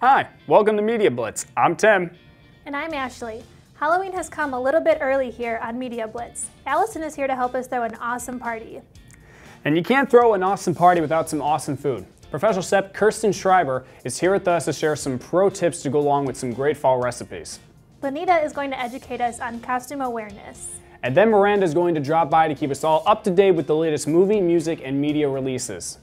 Hi, welcome to Media Blitz. I'm Tim. And I'm Ashley. Halloween has come a little bit early here on Media Blitz. Allison is here to help us throw an awesome party. And you can't throw an awesome party without some awesome food. Professional chef Kirsten is here with us to share some pro tips to go along with some great fall recipes. Lanita is going to educate us on costume awareness. And then Miranda is going to drop by to keep us all up to date with the latest movie, music, and media releases.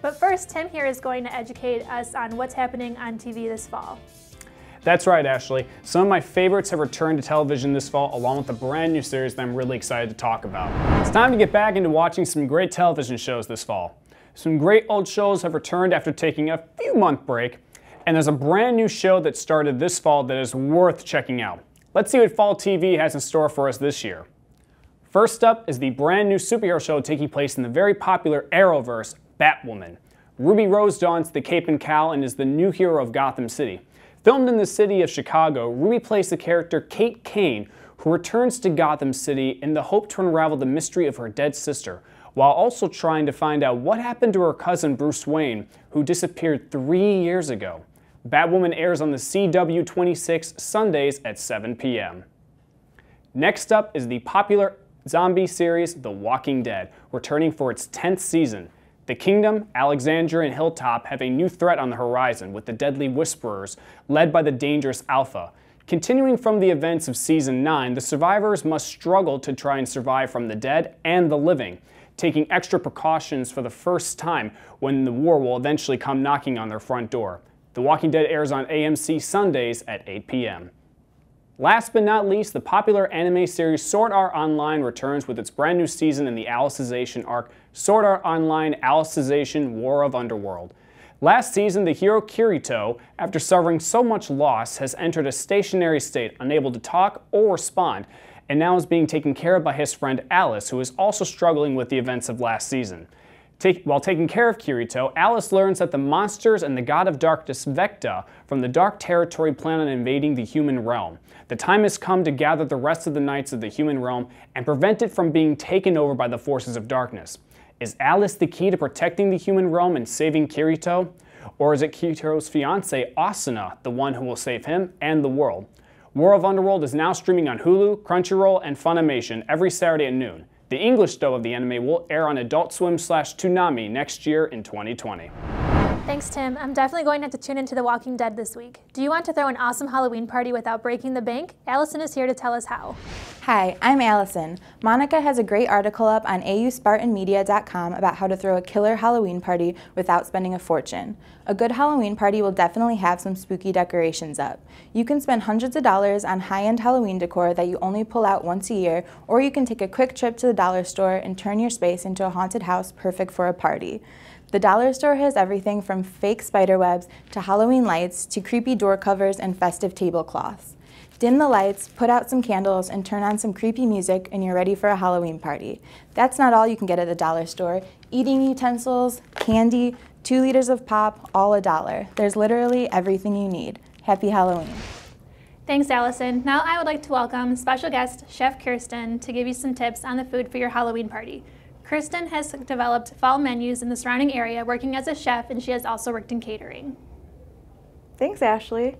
But first, Tim here is going to educate us on what's happening on TV this fall. That's right, Ashley. Some of my favorites have returned to television this fall, along with a brand new series that I'm really excited to talk about. It's time to get back into watching some great television shows this fall. Some great old shows have returned after taking a few-month break, and there's a brand new show that started this fall that is worth checking out. Let's see what fall TV has in store for us this year. First up is the brand new superhero show taking place in the very popular Arrowverse, Batwoman. Ruby Rose dons the cape and cowl and is the new hero of Gotham City. Filmed in the city of Chicago, Ruby plays the character Kate Kane, who returns to Gotham City in the hope to unravel the mystery of her dead sister, while also trying to find out what happened to her cousin Bruce Wayne, who disappeared 3 years ago. Batwoman airs on the CW 26 Sundays at 7 p.m. Next up is the popular zombie series The Walking Dead, returning for its 10th season. The Kingdom, Alexandria, and Hilltop have a new threat on the horizon with the deadly Whisperers, led by the dangerous Alpha. Continuing from the events of Season 9, the survivors must struggle to try and survive from the dead and the living, taking extra precautions for the first time when the war will eventually come knocking on their front door. The Walking Dead airs on AMC Sundays at 8 p.m. Last but not least, the popular anime series Sword Art Online returns with its brand new season in the Alicization arc, Sword Art Online Alicization War of Underworld. Last season, the hero Kirito, after suffering so much loss, has entered a stationary state, unable to talk or respond, and now is being taken care of by his friend Alice, who is also struggling with the events of last season. While taking care of Kirito, Alice learns that the monsters and the god of darkness, Vecta, from the Dark Territory plan on invading the human realm. The time has come to gather the rest of the knights of the human realm and prevent it from being taken over by the forces of darkness. Is Alice the key to protecting the human realm and saving Kirito? Or is it Kirito's fiancée, Asuna, the one who will save him and the world? War of Underworld is now streaming on Hulu, Crunchyroll, and Funimation every Saturday at noon. The English dub of the anime will air on Adult Swim/Toonami next year in 2020. Thanks, Tim. I'm definitely going to have to tune into The Walking Dead this week. Do you want to throw an awesome Halloween party without breaking the bank? Allison is here to tell us how. Hi, I'm Allison. Monica has a great article up on auspartanmedia.com about how to throw a killer Halloween party without spending a fortune. A good Halloween party will definitely have some spooky decorations up. You can spend hundreds of dollars on high-end Halloween decor that you only pull out once a year, or you can take a quick trip to the dollar store and turn your space into a haunted house perfect for a party. The dollar store has everything from fake spiderwebs to Halloween lights to creepy door covers and festive tablecloths. Dim the lights, put out some candles, and turn on some creepy music, and you're ready for a Halloween party. That's not all you can get at the dollar store. Eating utensils, candy, 2 liters of pop, all $1. There's literally everything you need. Happy Halloween. Thanks, Allison. Now I would like to welcome special guest Chef Kirsten to give you some tips on the food for your Halloween party. Kirsten has developed fall menus in the surrounding area working as a chef, and she has also worked in catering. Thanks, Ashley.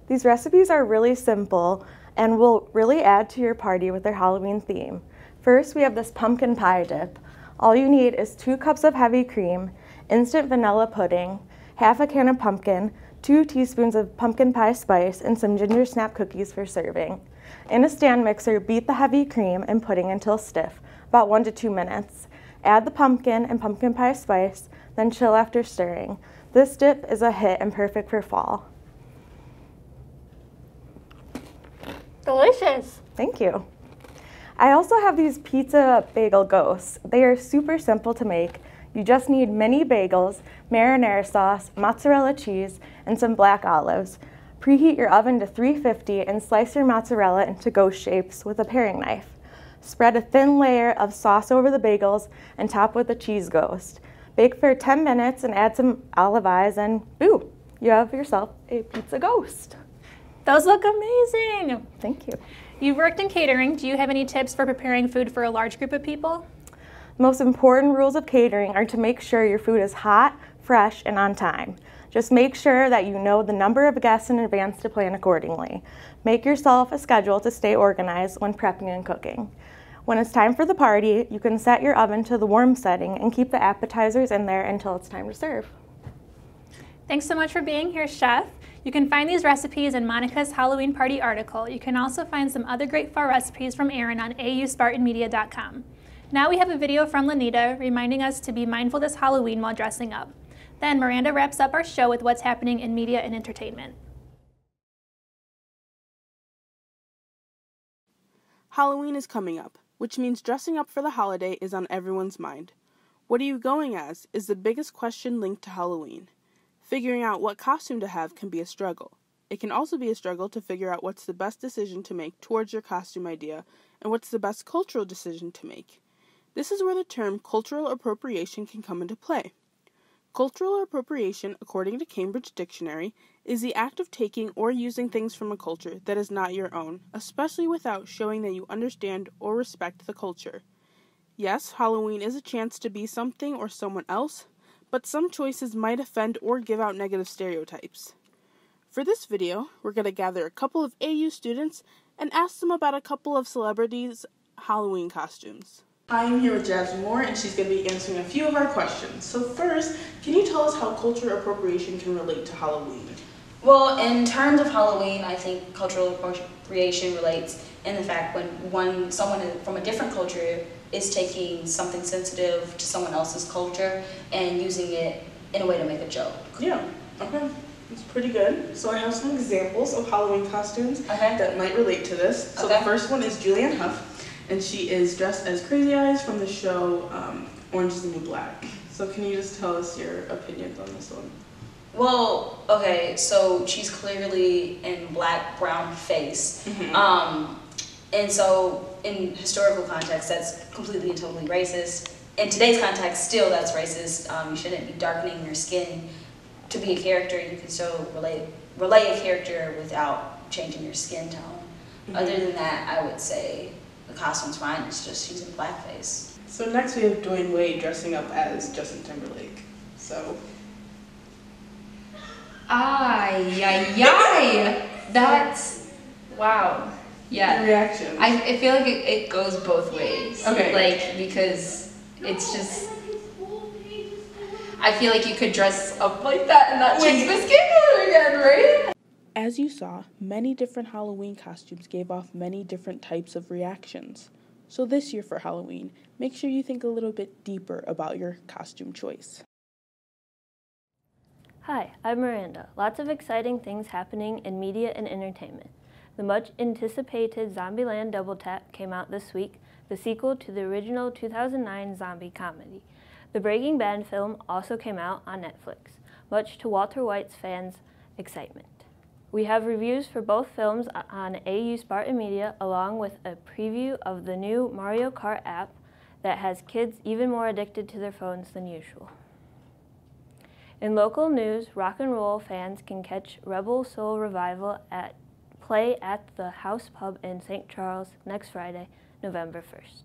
These recipes are really simple and will really add to your party with their Halloween theme. First, we have this pumpkin pie dip. All you need is 2 cups of heavy cream, instant vanilla pudding, half a can of pumpkin, 2 teaspoons of pumpkin pie spice, and some ginger snap cookies for serving. In a stand mixer, beat the heavy cream and pudding until stiff, about 1 to 2 minutes. Add the pumpkin and pumpkin pie spice, then chill after stirring. This dip is a hit and perfect for fall. Delicious. Thank you. I also have these pizza bagel ghosts. They are super simple to make. You just need mini bagels, marinara sauce, mozzarella cheese, and some black olives. Preheat your oven to 350 and slice your mozzarella into ghost shapes with a paring knife. Spread a thin layer of sauce over the bagels and top with a cheese ghost. Bake for 10 minutes and add some olive eyes and boo, you have yourself a pizza ghost. Those look amazing. Thank you. You've worked in catering. Do you have any tips for preparing food for a large group of people? The most important rules of catering are to make sure your food is hot, fresh, and on time. Just make sure that you know the number of guests in advance to plan accordingly. Make yourself a schedule to stay organized when prepping and cooking. When it's time for the party, you can set your oven to the warm setting and keep the appetizers in there until it's time to serve. Thanks so much for being here, Chef. You can find these recipes in Monica's Halloween Party article. You can also find some other great fall recipes from Erin on auspartanmedia.com. Now we have a video from Lanita reminding us to be mindful this Halloween while dressing up. Then Miranda wraps up our show with what's happening in media and entertainment. Halloween is coming up, which means dressing up for the holiday is on everyone's mind. What are you going as is the biggest question linked to Halloween. Figuring out what costume to have can be a struggle. It can also be a struggle to figure out what's the best decision to make towards your costume idea and what's the best cultural decision to make. This is where the term cultural appropriation can come into play. Cultural appropriation, according to Cambridge Dictionary, is the act of taking or using things from a culture that is not your own, especially without showing that you understand or respect the culture. Yes, Halloween is a chance to be something or someone else, but some choices might offend or give out negative stereotypes. For this video, we're going to gather a couple of AU students and ask them about a couple of celebrities' Halloween costumes. I'm here with Jasmine Moore, and she's going to be answering a few of our questions. So first, can you tell us how cultural appropriation can relate to Halloween? Well, in terms of Halloween, I think cultural appropriation relates in the fact when someone from a different culture is taking something sensitive to someone else's culture and using it in a way to make a joke. Yeah, okay. That's pretty good. So I have some examples of Halloween costumes that might relate to this. So the first one is Julianne Hough, and she is dressed as Crazy Eyes from the show Orange is the New Black. So can you just tell us your opinions on this one? Well, okay, so she's clearly in black, brown face. And so in historical context, that's completely and totally racist. In today's context, still that's racist. You shouldn't be darkening your skin to be a character. You can still relay a character without changing your skin tone. Other than that, I would say the costume's fine. It's just she's in blackface. So next we have Dwayne Wade dressing up as Justin Timberlake. So. That's, wow. Yeah. Your reaction? I feel like it goes both ways. Okay. Like, because it's just, I feel like you could dress up like that and not change the skin color again, right? As you saw, many different Halloween costumes gave off many different types of reactions. So this year for Halloween, make sure you think a little bit deeper about your costume choice. Hi, I'm Miranda. Lots of exciting things happening in media and entertainment. The much anticipated Zombieland Double Tap came out this week, the sequel to the original 2009 zombie comedy. The Breaking Bad film also came out on Netflix, much to Walter White's fans' excitement. We have reviews for both films on AU Spartan Media, along with a preview of the new Mario Kart app that has kids even more addicted to their phones than usual. In local news, rock and roll fans can catch Rebel Soul Revival at play at the House Pub in St. Charles next Friday, November 1st.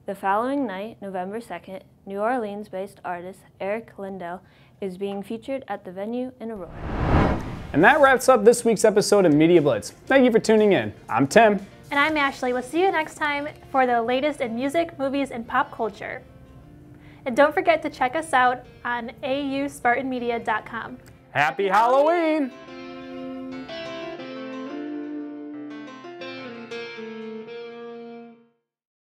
The following night, November 2nd, New Orleans-based artist Eric Lindell is being featured at the venue in Aurora. And that wraps up this week's episode of Media Blitz. Thank you for tuning in. I'm Tim. And I'm Ashley. We'll see you next time for the latest in music, movies, and pop culture. And don't forget to check us out on auspartanmedia.com. Happy Halloween!